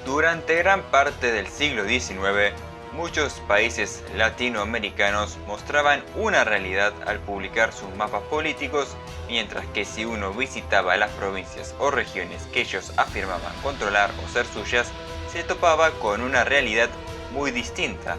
Durante gran parte del siglo XIX, muchos países latinoamericanos mostraban una realidad al publicar sus mapas políticos, mientras que si uno visitaba las provincias o regiones que ellos afirmaban controlar o ser suyas, se topaba con una realidad muy distinta.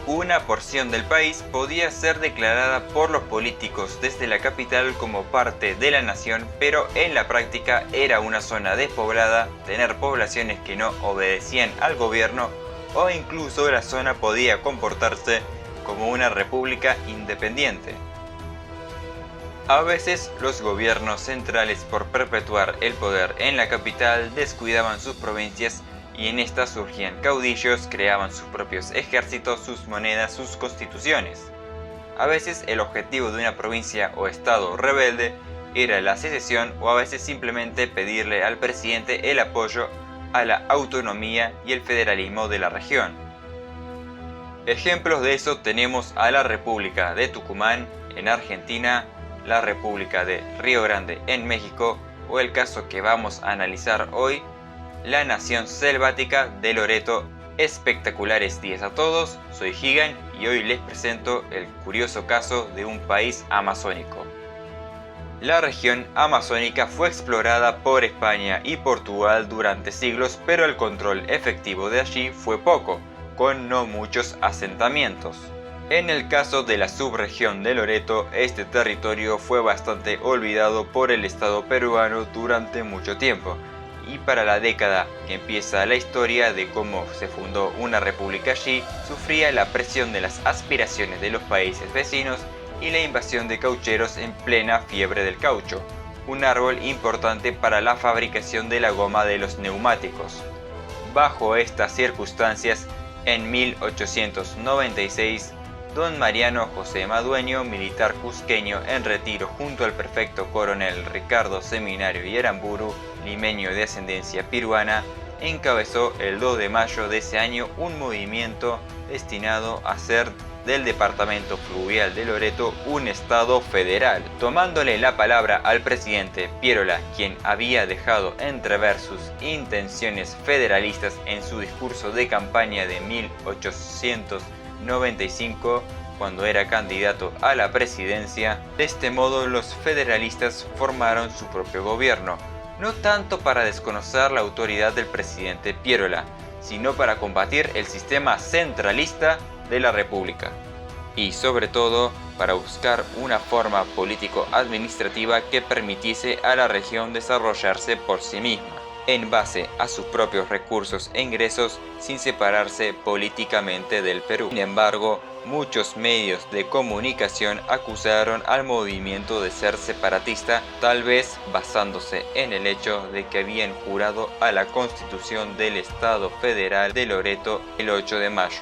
Una porción del país podía ser declarada por los políticos desde la capital como parte de la nación, pero en la práctica era una zona despoblada, tener poblaciones que no obedecían al gobierno, o incluso la zona podía comportarse como una república independiente. A veces los gobiernos centrales, por perpetuar el poder en la capital, descuidaban sus provincias y en estas surgían caudillos, creaban sus propios ejércitos, sus monedas, sus constituciones. A veces el objetivo de una provincia o estado rebelde era la secesión, o a veces simplemente pedirle al presidente el apoyo a la autonomía y el federalismo de la región. Ejemplos de eso tenemos a la República de Tucumán en Argentina, la República de Río Grande en México, o el caso que vamos a analizar hoy, la nación selvática de Loreto. Espectaculares días a todos, soy Gigan y hoy les presento el curioso caso de un país amazónico. La región amazónica fue explorada por España y Portugal durante siglos, pero el control efectivo de allí fue poco, con no muchos asentamientos. En el caso de la subregión de Loreto, este territorio fue bastante olvidado por el Estado peruano durante mucho tiempo. Y para la década que empieza la historia de cómo se fundó una república allí, sufría la presión de las aspiraciones de los países vecinos y la invasión de caucheros en plena fiebre del caucho, un árbol importante para la fabricación de la goma de los neumáticos. Bajo estas circunstancias, en 1896, don Mariano José Madueño, militar cusqueño en retiro junto al prefecto coronel Ricardo Seminario y Aramburu, limeño de ascendencia peruana, encabezó el 2 de mayo de ese año un movimiento destinado a hacer del departamento fluvial de Loreto un estado federal, tomándole la palabra al presidente Pierola, quien había dejado entrever sus intenciones federalistas en su discurso de campaña de 1895, cuando era candidato a la presidencia. De este modo, los federalistas formaron su propio gobierno, no tanto para desconocer la autoridad del presidente Pierola, sino para combatir el sistema centralista de la República, y sobre todo para buscar una forma político-administrativa que permitiese a la región desarrollarse por sí misma, en base a sus propios recursos e ingresos, sin separarse políticamente del Perú. Sin embargo, muchos medios de comunicación acusaron al movimiento de ser separatista, tal vez basándose en el hecho de que habían jurado a la Constitución del Estado Federal de Loreto el 8 de mayo.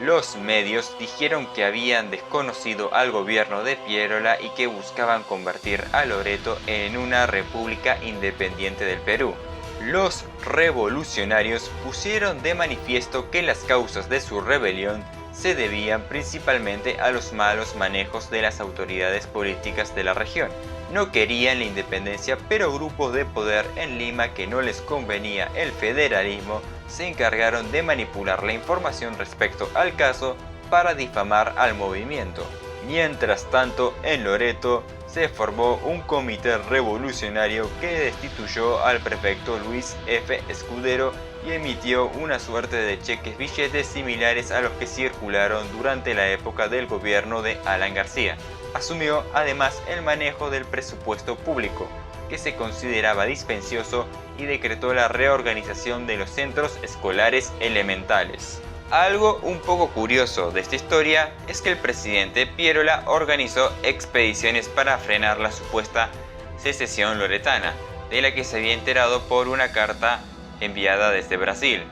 Los medios dijeron que habían desconocido al gobierno de Pierola y que buscaban convertir a Loreto en una república independiente del Perú. Los revolucionarios pusieron de manifiesto que las causas de su rebelión se debían principalmente a los malos manejos de las autoridades políticas de la región. No querían la independencia, pero grupos de poder en Lima que no les convenía el federalismo se encargaron de manipular la información respecto al caso para difamar al movimiento. Mientras tanto, en Loreto se formó un comité revolucionario que destituyó al prefecto Luis F. Escudero y emitió una suerte de cheques billetes similares a los que circularon durante la época del gobierno de Alan García. Asumió además el manejo del presupuesto público, que se consideraba dispendioso, y decretó la reorganización de los centros escolares elementales. Algo un poco curioso de esta historia es que el presidente Pierola organizó expediciones para frenar la supuesta secesión loretana, de la que se había enterado por una carta enviada desde Brasil.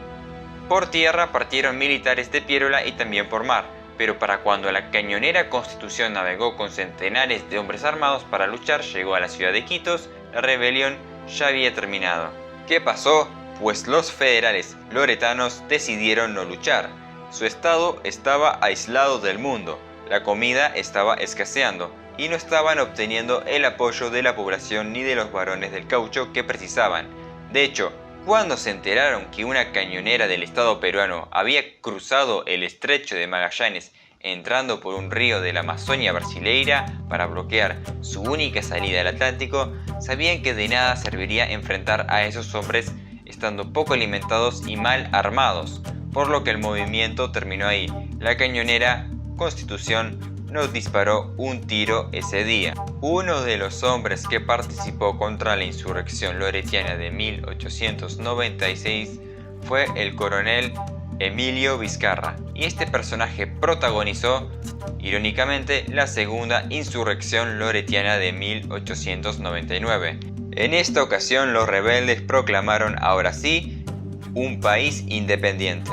Por tierra partieron militares de Pierola y también por mar, pero para cuando la cañonera Constitución navegó con centenares de hombres armados para luchar, llegó a la ciudad de Iquitos, la rebelión ya había terminado. ¿Qué pasó? Pues los federales loretanos decidieron no luchar. Su estado estaba aislado del mundo, la comida estaba escaseando y no estaban obteniendo el apoyo de la población ni de los varones del caucho que precisaban. De hecho, Cuando se enteraron que una cañonera del Estado peruano había cruzado el estrecho de Magallanes entrando por un río de la Amazonia brasileira para bloquear su única salida al Atlántico, sabían que de nada serviría enfrentar a esos hombres estando poco alimentados y mal armados, por lo que el movimiento terminó ahí. La cañonera Constitución nos disparó un tiro ese día. Uno de los hombres que participó contra la insurrección loretiana de 1896 fue el coronel Emilio Vizcarra, y este personaje protagonizó, irónicamente, la segunda insurrección loretiana de 1899. En esta ocasión los rebeldes proclamaron ahora sí un país independiente.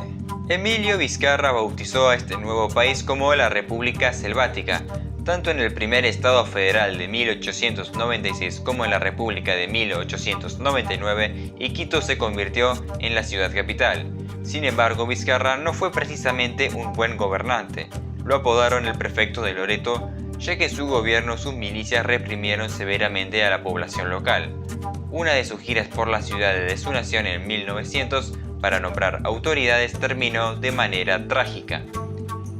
Emilio Vizcarra bautizó a este nuevo país como la República Selvática, tanto en el primer Estado Federal de 1896 como en la República de 1899, y Quito se convirtió en la ciudad capital. Sin embargo, Vizcarra no fue precisamente un buen gobernante. Lo apodaron el prefecto de Loreto, ya que su gobierno y sus milicias reprimieron severamente a la población local. Una de sus giras por las ciudades de su nación en 1900 para nombrar autoridades terminó de manera trágica.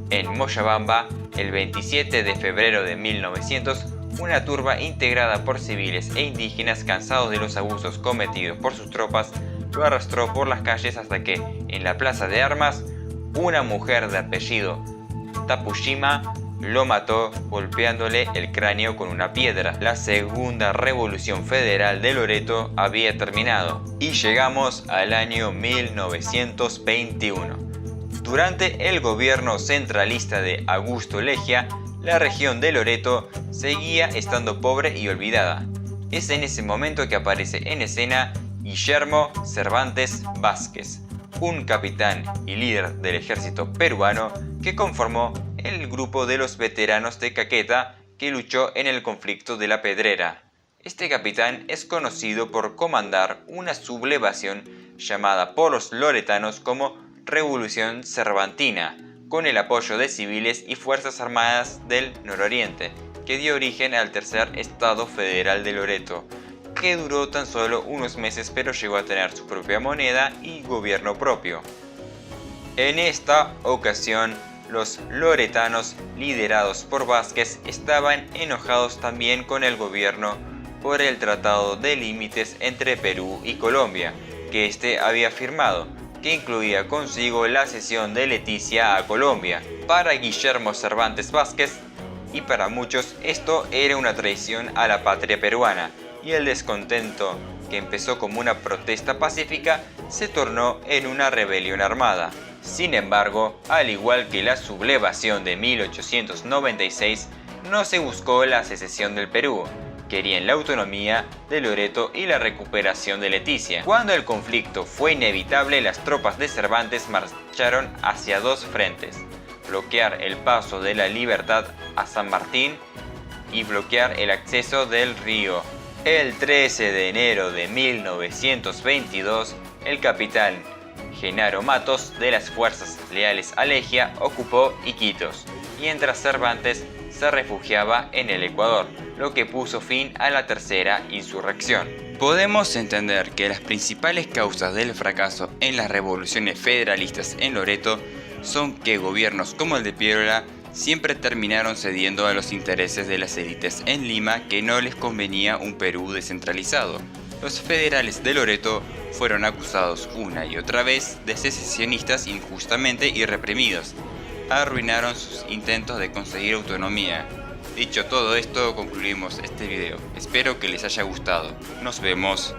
En Moyabamba, el 27 de febrero de 1900, una turba integrada por civiles e indígenas cansados de los abusos cometidos por sus tropas lo arrastró por las calles hasta que, en la plaza de armas, una mujer de apellido Tapushima lo mató golpeándole el cráneo con una piedra. La segunda revolución federal de Loreto había terminado y llegamos al año 1921. Durante el gobierno centralista de Augusto Leguía, la región de Loreto seguía estando pobre y olvidada. Es en ese momento que aparece en escena Guillermo Cervantes Vázquez, un capitán y líder del ejército peruano que conformó el grupo de los veteranos de Caqueta que luchó en el conflicto de la Pedrera. Este capitán es conocido por comandar una sublevación llamada por los loretanos como Revolución Cervantina, con el apoyo de civiles y fuerzas armadas del nororiente, que dio origen al tercer Estado Federal de Loreto, que duró tan solo unos meses pero llegó a tener su propia moneda y gobierno propio. En esta ocasión, los loretanos, liderados por Vázquez, estaban enojados también con el gobierno por el Tratado de Límites entre Perú y Colombia, que este había firmado, que incluía consigo la cesión de Leticia a Colombia. Para Guillermo Cervantes Vázquez, y para muchos, esto era una traición a la patria peruana, y el descontento, que empezó como una protesta pacífica, se tornó en una rebelión armada. Sin embargo, al igual que la sublevación de 1896, no se buscó la secesión del Perú. Querían la autonomía de Loreto y la recuperación de Leticia. Cuando el conflicto fue inevitable, las tropas de Cervantes marcharon hacia dos frentes: bloquear el paso de la Libertad a San Martín y bloquear el acceso del río. El 13 de enero de 1922, el capitán Genaro Matos, de las fuerzas leales a Leguía, ocupó Iquitos, mientras Cervantes se refugiaba en el Ecuador, lo que puso fin a la tercera insurrección. Podemos entender que las principales causas del fracaso en las revoluciones federalistas en Loreto son que gobiernos como el de Piérola siempre terminaron cediendo a los intereses de las élites en Lima, que no les convenía un Perú descentralizado. Los federales de Loreto fueron acusados una y otra vez de secesionistas injustamente y reprimidos. Arruinaron sus intentos de conseguir autonomía. Dicho todo esto, concluimos este video. Espero que les haya gustado. Nos vemos.